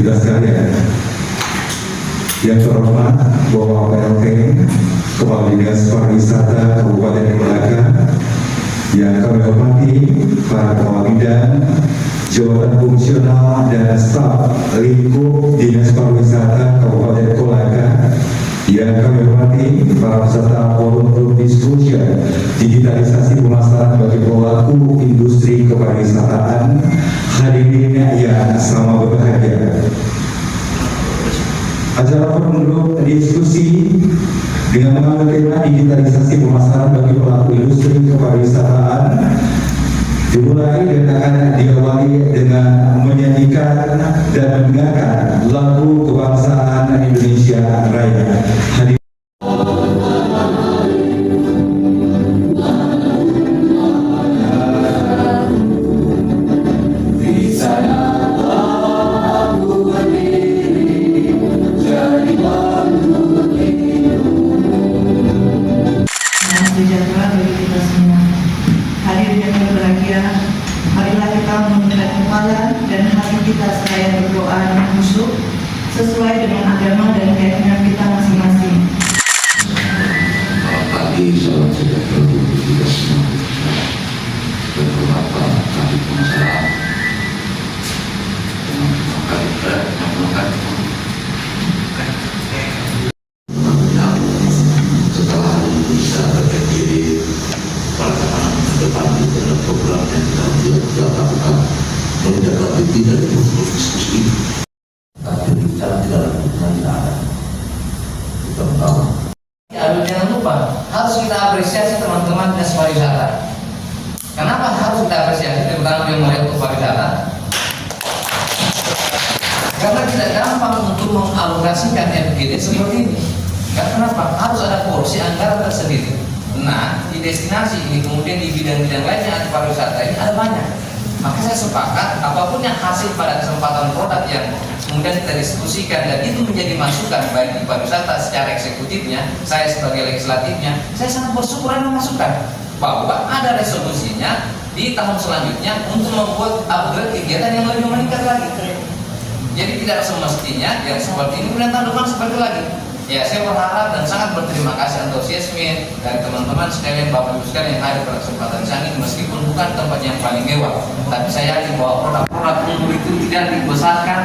kita sekalian. Yang terhormat Bapak PLT Kepala Dinas Pariwisata Kabupaten Kolaka, yang kami hormati para kepala bidang, jabatan fungsional dan staf lingkup Dinas Pariwisata Kabupaten Kolaka, yang kami hormati para peserta forum group discussion digitalisasi pemasaran bagi pelaku industri kepariwisataan, hadirin yang sama berbahagia. Acara forum group diskusi dengan mengambil tema digitalisasi pemasaran bagi pelaku industri kepariwisataan dimulai dan akan diawali dengan menyanyikan dan mendengarkan lagu kebangsaan Indonesia Raya. Sejahtera bagi kita semua. Hadirin yang berbahagia, marilah kita menundukkan kepala dan hati kita seraya berdoa dan khusyuk sesuai dengan agama dan keyakinan kita masing-masing. Selamat pagi, salam sejahtera untuk kita semua. Dan beberapa kali pemasaran setelah bisa berdiri pada depan dalam program yang kita lakukan menjaga diri dari diskusi tapi bicara tidak lakukan kita tahu. Jangan lupa harus kita apresiasi teman-teman dinas pariwisata. Kenapa harus kita apresiasi terutama yang melihat untuk pariwisata? Karena tidak gampang untuk mengalokasikan FGD seperti ini. Kenapa? Harus ada porsi anggaran tersendiri. Nah, di destinasi ini kemudian di bidang-bidang lainnya di pariwisata ini ada banyak. Maka saya sepakat apapun yang hasil pada kesempatan produk yang kemudian kita diskusikan dan itu menjadi masukan baik di pariwisata secara eksekutifnya, saya sebagai legislatifnya, saya sangat bersyukur dan masukan bahwa ada resolusinya di tahun selanjutnya untuk membuat upgrade kegiatan yang lebih meningkat lagi. Jadi tidak semestinya yang seperti ini kemudian tahun depan seperti lagi. Ya, saya berharap dan sangat berterima kasih antusiasme dari teman-teman sekalian, Bapak Ibu sekalian yang hadir pada kesempatan ini, meskipun bukan tempat yang paling mewah, tapi saya yakin bahwa produk-produk unggul itu tidak dibesarkan,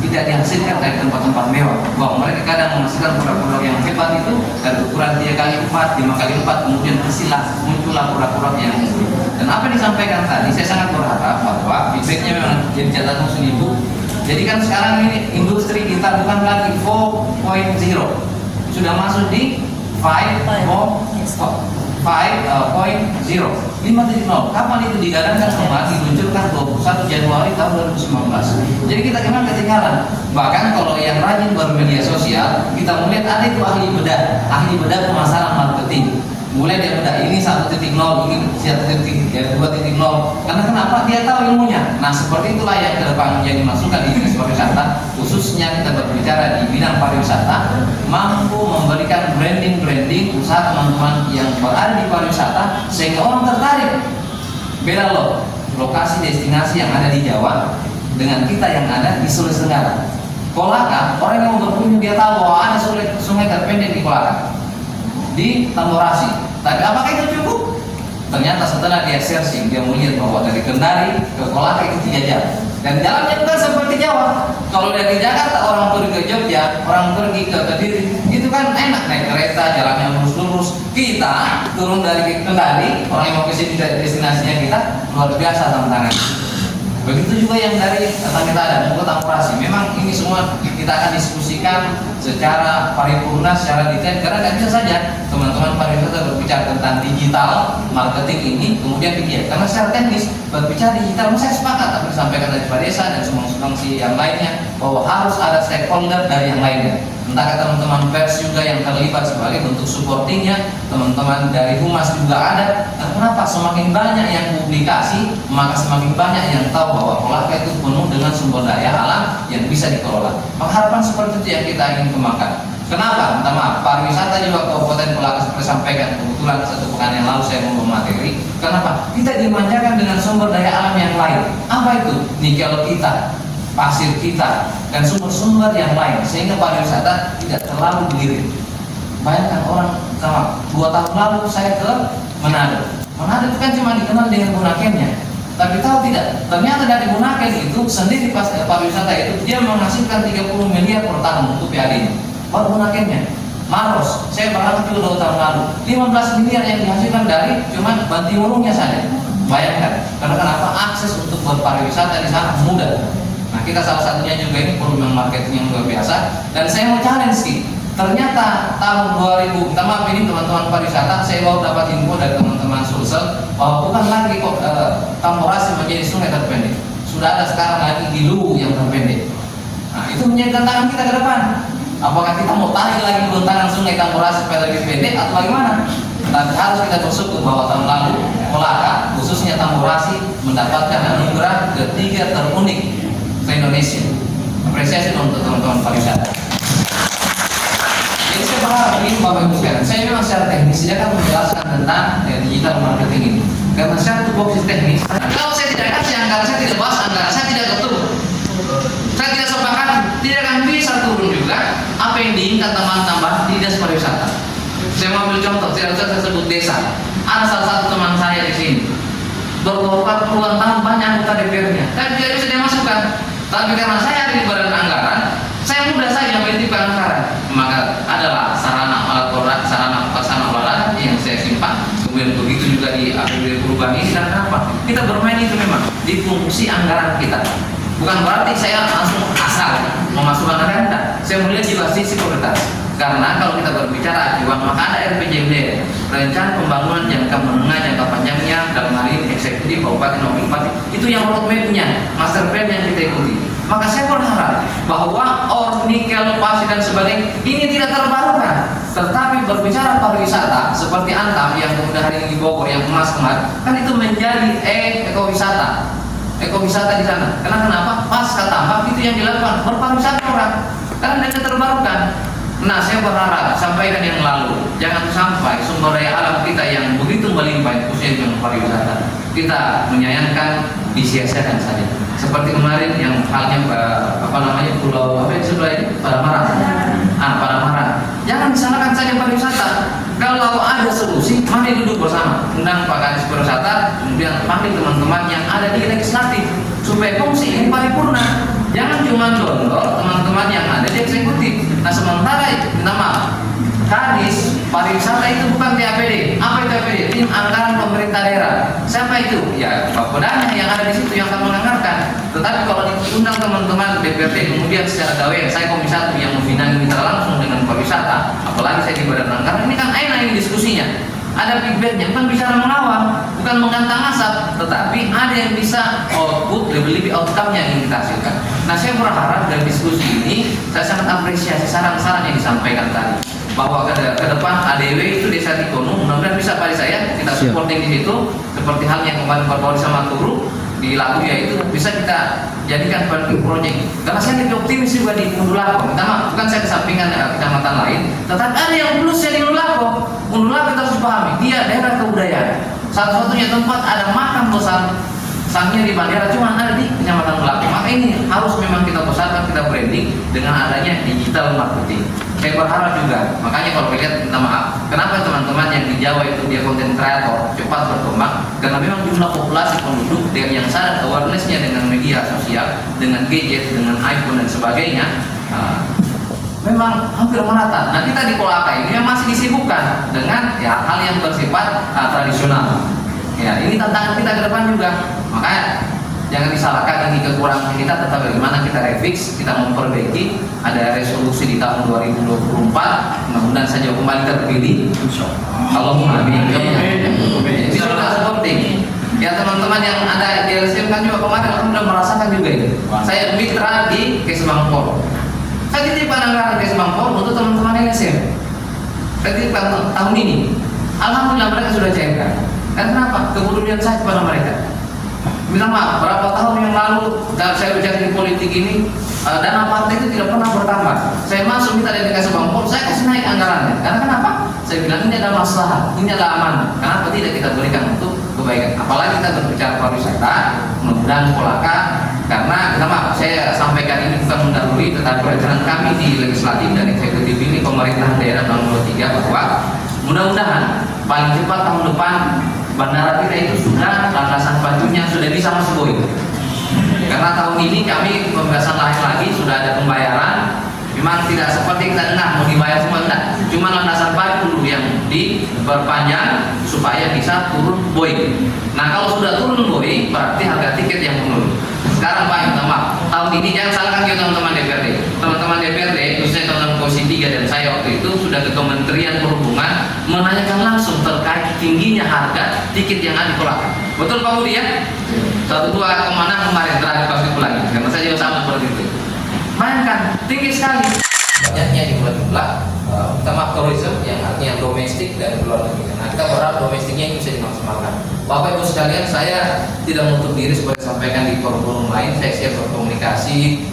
tidak dihasilkan dari tempat-tempat mewah. Bahwa mereka kadang menghasilkan produk-produk yang hebat itu dari ukuran 3x4, 5x4, kemudian muncullah produk-produk yang unggul. Dan apa yang disampaikan tadi, saya sangat berharap bahwa feedbacknya memang jadi catatan seribu. Jadi kan sekarang ini industri kita bukan lagi 4.0, sudah masuk di 5.0. 5.0. Kapan itu digadangkan kembali diluncurkan 21 Januari tahun 2019. Jadi kita memang ketinggalan. Bahkan kalau yang rajin bermedia sosial, kita melihat ada itu ahli bedah pemasaran marketing. Mulai dari bedah ini 1.0, ini 1.0, karena kenapa? Dia tahu ilmunya. Nah, seperti itulah yang ke depan menjadi masukan di dinas pariwisata, khususnya kita berbicara di bidang pariwisata, mampu memberikan branding usaha teman-teman yang berada di pariwisata sehingga orang tertarik. Beda loh lokasi destinasi yang ada di Jawa dengan kita yang ada di Sulawesi Tenggara. Kolaka, orang yang mau berkunjung dia tahu bahwa ada sungai terpendek di Kolaka, di Tamborasi. Tapi apakah itu cukup? Ternyata setelah dia searching, dia melihat bahwa dari Kendari ke Kolaka itu 3 jam. Dan jalannya bukan seperti Jawa. Kalau dari Jakarta orang pergi ke Jogja, orang pergi ke Kediri, itu kan enak naik kereta, jalannya lurus-lurus. Kita turun dari Kendari, orang yang mau ke sini dari destinasinya kita luar biasa tantangan. Begitu juga yang dari Tangerang dan Tamborasi. Memang ini semua kita akan diskusikan secara paripurna, secara detail, karena tidak bisa saja teman-teman pariwisata berbicara tentang digital marketing ini kemudian pikir, karena secara teknis berbicara digital, saya sepakat apa disampaikan dari Pak Desa dan sumbang-sumbangsi yang lainnya bahwa harus ada stakeholder dari yang lainnya. Entah teman-teman pers juga yang terlibat sebagai bentuk supportingnya, teman-teman dari humas juga ada. Dan kenapa semakin banyak yang publikasi, maka semakin banyak yang tahu bahwa Kolaka itu penuh dengan sumber daya alam yang bisa dikelola. Maka harapan seperti itu yang kita ingin kembangkan. Kenapa? Minta maaf, pariwisata juga Kabupaten Kolaka seperti sampaikan, kebetulan 1 pekan yang lalu saya membawa materi. Kenapa? Kita dimanjakan dengan sumber daya alam yang lain. Apa itu? Nikel kita, pasir kita, dan sumber-sumber yang lain, sehingga pariwisata tidak terlalu dilirik. Bayangkan orang sama 2 tahun lalu saya ke Manado. Manado itu kan cuma dikenal dengan Bunakennya, tapi tahu tidak, ternyata dari Bunaken itu sendiri pas pariwisata itu dia menghasilkan 30 miliar per tahun untuk PAD-nya. Baru Bunakennya. Maros, saya berangkat juga 2 tahun lalu, 15 miliar yang dihasilkan dari cuma Bantimurungnya saja. Bayangkan, karena kenapa akses untuk berpariwisata di sana mudah. Nah, kita salah satunya juga ini perlu marketing yang luar biasa. Dan saya mau challenge sih. Ternyata tahun 2000, kita maaf ini teman-teman pariwisata, saya baru dapat info dari teman-teman Sulsel bahwa bukan lagi kok Tamborasi menjadi sungai terpendek. Sudah ada sekarang lagi Dilu yang terpendek. Nah, itu menjadi tantangan kita ke depan. Apakah kita mau tarik lagi bentangan sungai Tamborasi supaya lebih pendek atau bagaimana? Tapi harus kita bersyukur bahwa tahun lalu Kolaka, khususnya Tamborasi, mendapatkan anugerah ketiga terunik ke Indonesia. Apresiasi untuk teman-teman pariwisata. Jadi saya berharap ini Bapak Ibu sekalian, saya memang secara teknis saya akan menjelaskan tentang digital marketing ini. Karena saya tupoksi teknis. Kalau saya tidak kasih anggaran, saya tidak bahas anggaran, saya tidak ketemu. Saya tidak sepakat, tidak akan bisa turun juga apa yang diinginkan teman tambah di dinas pariwisata. Saya mau ambil contoh, saya sebut desa. Ada salah satu teman saya di sini, berkorban puluhan tahun banyak anggota DPR-nya, tapi tidak bisa dimasukkan. Tapi karena saya ada di badan anggaran, saya mudah saja menitipkan anggaran. Maka adalah sarana alat berat, sarana olahraga yang saya simpan. Kemudian begitu juga di APBD perubahan ini. Karena apa? Kita bermain itu memang di fungsi anggaran kita. Bukan berarti saya langsung asal memasukkan anggaran kita. Saya melihat juga sisi prioritas. Karena kalau kita berbicara uang, maka ada RPJMD, rencana pembangunan jangka menengah, jangka panjangnya, dalam hal ini eksekutif, kabupaten, wakil bupati. Itu yang roadmap-nya, master plan yang kita ikuti. Maka saya berharap bahwa ore, nikel, pasir dan sebagainya ini tidak terbarukan. Tetapi berbicara pariwisata seperti Antam yang kemudian hari ini di Bogor yang emas kemarin, kan itu menjadi ekowisata. Ekowisata di sana. Karena kenapa? Pasca tambak itu yang dilakukan berpariwisata orang. Karena tidak terbarukan. Nah, saya berharap sampaikan yang lalu, jangan sampai sumber daya alam kita yang begitu melimpah, khususnya dengan pariwisata, kita menyayangkan disia-siakan saja. Seperti kemarin yang halnya pulau apa yang sebelah ini, Padamara. Padamara. Jangan disalahkan saja pariwisata. Kalau ada solusi, mari duduk bersama. Undang Pak Kadis Pariwisata, kemudian panggil teman-teman yang ada di legislatif supaya fungsi ini paripurna. Jangan cuma dondor teman-teman yang ada di eksekutif. Nah, sementara itu, minta maaf, Kadis Pariwisata itu bukan TAPD. Apa itu TAPD? Tim Anggaran Pemerintah Daerah. Siapa itu? Ya, Bapedanya yang ada di situ yang akan menganggarkan. Tetapi kalau diundang teman-teman DPRD, kemudian secara gawe, saya Komisi 1 yang membina mitra langsung dengan pariwisata, apalagi saya di badan anggaran, ini kan enak ini diskusinya. Ada feedbacknya, bukan bicara mengawal, bukan menggantang asap, tetapi ada yang bisa output, lebih outcome-nya yang kita hasilkan. Nah, saya berharap dari diskusi ini, saya sangat apresiasi saran-saran yang disampaikan tadi, bahwa ke depan ADW itu desa Tikono, mudah-mudahan bisa pada saya kita supporting di situ, seperti halnya yang kemarin Pak sama Turu di Lagu ya itu bisa kita jadikan sebagai project. Karena saya lebih optimis juga di Undulako. Pertama, bukan saya kesampingan kecamatan lain, tetapi ada yang plus di Undulako. Undulako kita harus pahami, dia daerah kebudayaan. Satu-satunya tempat ada makam besar sangnya di bandara cuma ada di kecamatan Undulako. Maka ini harus memang kita besarkan, kita branding dengan adanya digital marketing. Saya berharap juga, makanya kalau lihat, minta maaf, kenapa teman-teman yang di Jawa itu dia konten kreator cepat berkembang? Karena memang jumlah populasi penduduk yang sadar awarenessnya dengan media sosial, dengan gadget, dengan iPhone dan sebagainya, memang hampir merata. Nah, kita di Kolaka ini yang masih disibukkan dengan hal yang bersifat tradisional. Ya, ini tantangan kita ke depan juga. Makanya jangan disalahkan ini kekurangan kita, tetapi bagaimana kita refix, kita memperbaiki. Ada resolusi di tahun 2024, mudah-mudahan saja kembali terpilih. Allahumma amin. Bisa kita supporting. Ya, teman-teman yang ada di LSM kan juga kemarin sudah merasakan juga ini. Saya mitra di Kesbangpol. Saya titipkan anggaran Kesbangpol untuk teman-teman LSM. Saya titipkan tahun ini. Alhamdulillah mereka sudah cairkan. Dan kenapa? Kepedulian saya kepada mereka. Bilang maaf, berapa tahun yang lalu saya bicara di politik ini, dana partai itu tidak pernah bertambah. Saya masuk minta dari Kesbangpol, saya kasih naik anggarannya. Karena kenapa? Saya bilang ini ada masalah, ini ada amanah. Kenapa tidak kita berikan untuk kebaikan? Apalagi kita berbicara pariwisata, mudah-mudahan Kolaka Karena maaf, saya sampaikan ini bukan mendahului, tetapi rencana kami di legislatif dan eksekutif ini pemerintahan daerah tahun 23 bahwa mudah-mudahan paling cepat tahun depan bandara kita itu sudah landasan pacunya sudah bisa masuk boy. Karena tahun ini kami pembebasan lahan lagi sudah ada pembayaran. Memang tidak seperti kita dengar mau dibayar semua enggak. Cuma landasan pacu dulu yang diperpanjang supaya bisa turun boy. Nah kalau sudah turun boy berarti harga tiket yang menurun. Sekarang Pak yang maaf, tahun ini jangan salahkan kita teman-teman DPRD. Teman-teman DPRD, khususnya teman-teman Komisi 3 dan saya waktu itu sudah ke Kementerian Perhubungan menanyakan langsung terkait tingginya harga tiket yang ada di Pulau. Betul Pak Budi ya? 1-2 kemana kemarin terakhir pas di Pulau, karena saya juga sama seperti itu. Bayangkan, tinggi sekali. Banyaknya di Pulau, kita maaf tourism yang artinya domestik dan luar negeri. Nah kita berharap domestiknya ini bisa dimaksimalkan. Bapak Ibu sekalian, saya tidak menutup diri seperti sampaikan di forum-forum lain. Saya siap berkomunikasi.